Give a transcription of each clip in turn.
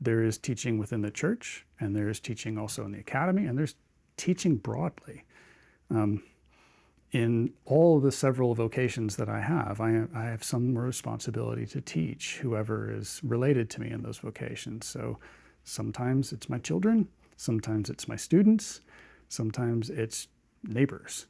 there is teaching within the church, and there is teaching also in the academy, and there's teaching broadly. In all of the several vocations that I have some responsibility to teach whoever is related to me in those vocations. So sometimes it's my children, sometimes it's my students, sometimes it's neighbors.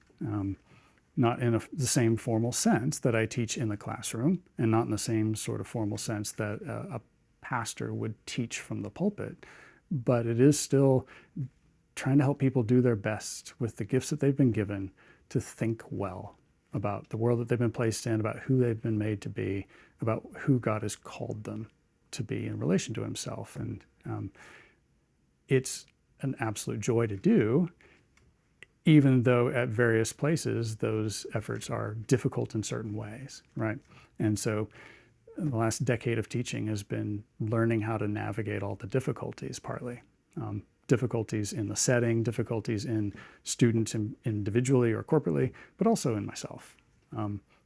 Not in the same formal sense that I teach in the classroom, and not in the same sort of formal sense that a pastor would teach from the pulpit, but it is still trying to help people do their best with the gifts that they've been given to think well about the world that they've been placed in, about who they've been made to be, about who God has called them to be in relation to himself. And it's an absolute joy to do, even though at various places those efforts are difficult in certain ways, right? And so the last decade of teaching has been learning how to navigate all the difficulties, partly. Difficulties in the setting, difficulties in students individually or corporately, but also in myself.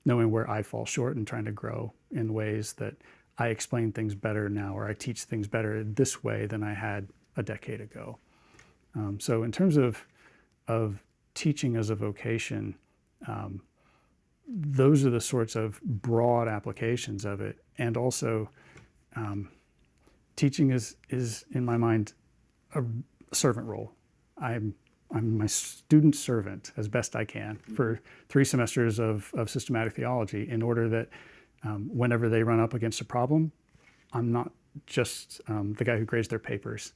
Knowing where I fall short and trying to grow in ways that I explain things better now, or I teach things better this way than I had a decade ago. So in terms of teaching as a vocation, those are the sorts of broad applications of it. And also, teaching is in my mind a servant role. I'm my student servant as best I can for 3 semesters of systematic theology, in order that whenever they run up against a problem, I'm not just the guy who grades their papers.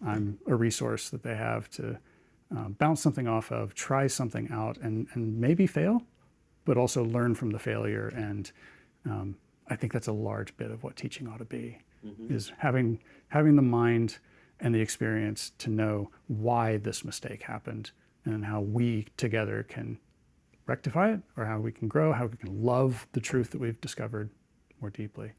I'm a resource that they have to bounce something off of, try something out, and maybe fail, but also learn from the failure. And I think that's a large bit of what teaching ought to be, is having the mind and the experience to know why this mistake happened, and how we together can rectify it, or how we can grow, how we can love the truth that we've discovered more deeply.